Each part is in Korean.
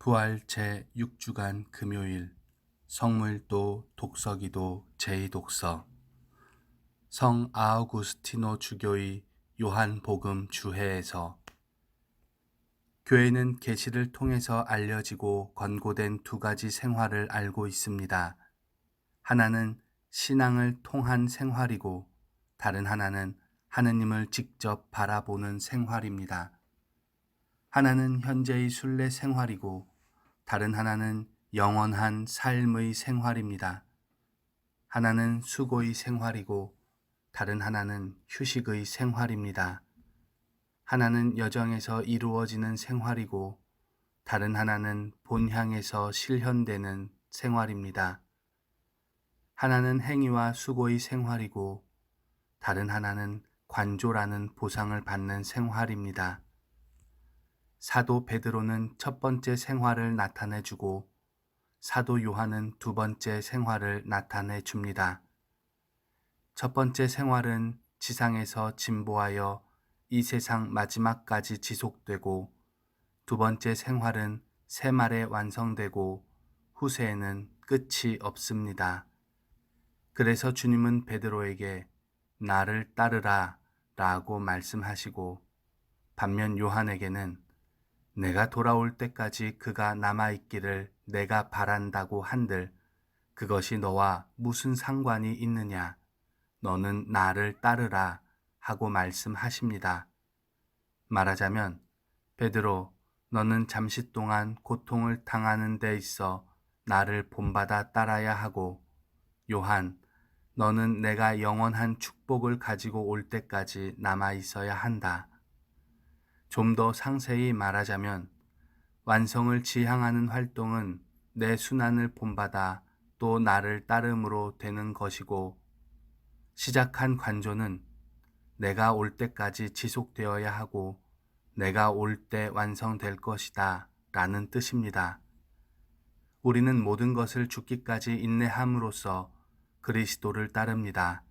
부활 제6주간 금요일 성무일도 독서기도 제2독서 성 아우구스티노 주교의 요한복음 주해에서 교회는 계시를 통해서 알려지고 권고된 두 가지 생활을 알고 있습니다. 하나는 신앙을 통한 생활이고 다른 하나는 하느님을 직접 바라보는 생활입니다. 하나는 현재의 순례 생활이고 다른 하나는 영원한 삶의 생활입니다. 하나는 수고의 생활이고 다른 하나는 휴식의 생활입니다. 하나는 여정에서 이루어지는 생활이고 다른 하나는 본향에서 실현되는 생활입니다. 하나는 행위와 수고의 생활이고 다른 하나는 관조라는 보상을 받는 생활입니다. 사도 베드로는 첫 번째 생활을 나타내주고 사도 요한은 두 번째 생활을 나타내 줍니다. 첫 번째 생활은 지상에서 진보하여 이 세상 마지막까지 지속되고 두 번째 생활은 새말에 완성되고 후세에는 끝이 없습니다. 그래서 주님은 베드로에게 나를 따르라 라고 말씀하시고 반면 요한에게는 내가 돌아올 때까지 그가 남아있기를 내가 바란다고 한들 그것이 너와 무슨 상관이 있느냐? 너는 나를 따르라 하고 말씀하십니다. 말하자면 베드로, 너는 잠시 동안 고통을 당하는 데 있어 나를 본받아 따라야 하고 요한, 너는 내가 영원한 축복을 가지고 올 때까지 남아 있어야 한다. 좀 더 상세히 말하자면 완성을 지향하는 활동은 내 순환을 본받아 또 나를 따름으로 되는 것이고 시작한 관조는 내가 올 때까지 지속되어야 하고 내가 올 때 완성될 것이다 라는 뜻입니다. 우리는 모든 것을 죽기까지 인내함으로써 그리스도를 따릅니다.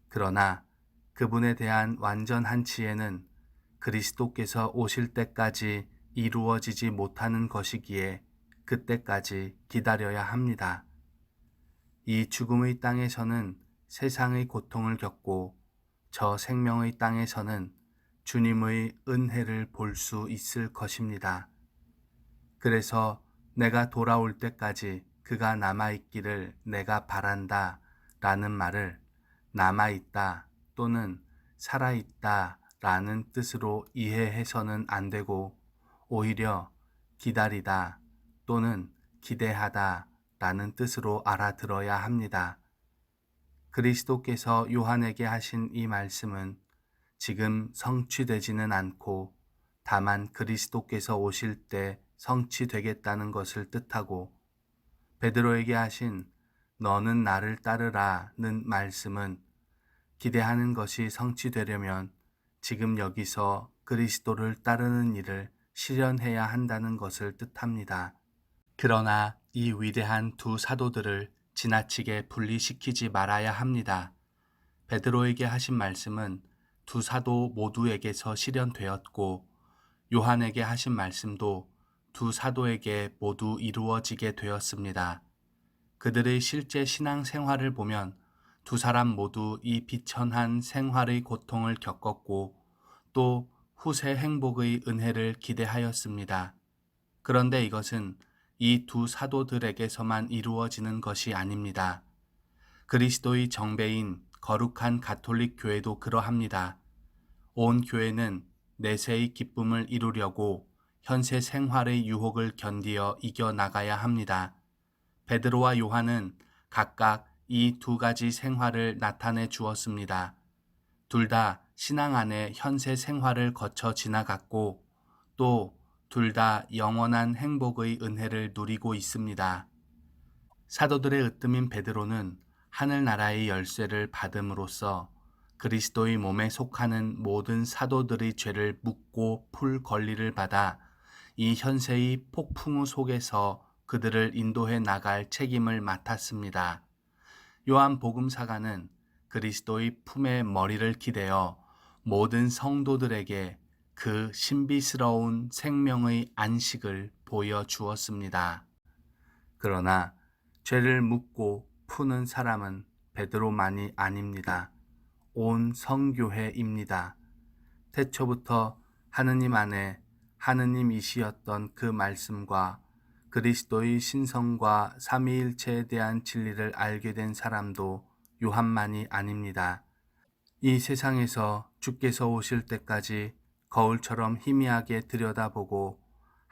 그러나 그분에 대한 완전한 지혜는 그리스도께서 오실 때까지 이루어지지 못하는 것이기에 그때까지 기다려야 합니다. 이 죽음의 땅에서는 세상의 고통을 겪고 저 생명의 땅에서는 주님의 은혜를 볼 수 있을 것입니다. 그래서 내가 돌아올 때까지 그가 남아있기를 내가 바란다 라는 말을 남아있다 또는 살아있다 라는 뜻으로 이해해서는 안 되고 오히려 기다리다 또는 기대하다 라는 뜻으로 알아들어야 합니다. 그리스도께서 요한에게 하신 이 말씀은 지금 성취되지는 않고 다만 그리스도께서 오실 때 성취되겠다는 것을 뜻하고 베드로에게 하신 너는 나를 따르라는 말씀은 기대하는 것이 성취되려면 지금 여기서 그리스도를 따르는 일을 실현해야 한다는 것을 뜻합니다. 그러나 이 위대한 두 사도들을 지나치게 분리시키지 말아야 합니다. 베드로에게 하신 말씀은 두 사도 모두에게서 실현되었고 요한에게 하신 말씀도 두 사도에게 모두 이루어지게 되었습니다. 그들의 실제 신앙 생활을 보면 두 사람 모두 이 비천한 생활의 고통을 겪었고 또 후세 행복의 은혜를 기대하였습니다. 그런데 이것은 이 두 사도들에게서만 이루어지는 것이 아닙니다. 그리스도의 정배인 거룩한 가톨릭 교회도 그러합니다. 온 교회는 내세의 기쁨을 이루려고 현세 생활의 유혹을 견디어 이겨나가야 합니다. 베드로와 요한은 각각 이 두 가지 생활을 나타내 주었습니다. 둘 다 신앙 안에 현세 생활을 거쳐 지나갔고 또 둘 다 영원한 행복의 은혜를 누리고 있습니다. 사도들의 으뜸인 베드로는 하늘나라의 열쇠를 받음으로써 그리스도의 몸에 속하는 모든 사도들의 죄를 묻고 풀 권리를 받아 이 현세의 폭풍우 속에서 그들을 인도해 나갈 책임을 맡았습니다. 요한 복음사가는 그리스도의 품에 머리를 기대어 모든 성도들에게 그 신비스러운 생명의 안식을 보여주었습니다. 그러나 죄를 묻고 푸는 사람은 베드로만이 아닙니다. 온 성교회입니다. 태초부터 하느님 안에 하느님이시였던 그 말씀과 그리스도의 신성과 삼위일체에 대한 진리를 알게 된 사람도 요한만이 아닙니다. 이 세상에서 주께서 오실 때까지 거울처럼 희미하게 들여다보고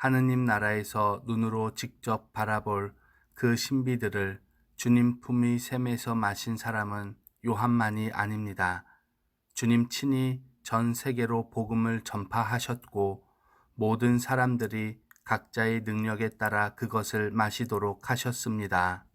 하느님 나라에서 눈으로 직접 바라볼 그 신비들을 주님 품의 샘에서 마신 사람은 요한만이 아닙니다. 주님 친히 전 세계로 복음을 전파하셨고 모든 사람들이 각자의 능력에 따라 그것을 마시도록 하셨습니다.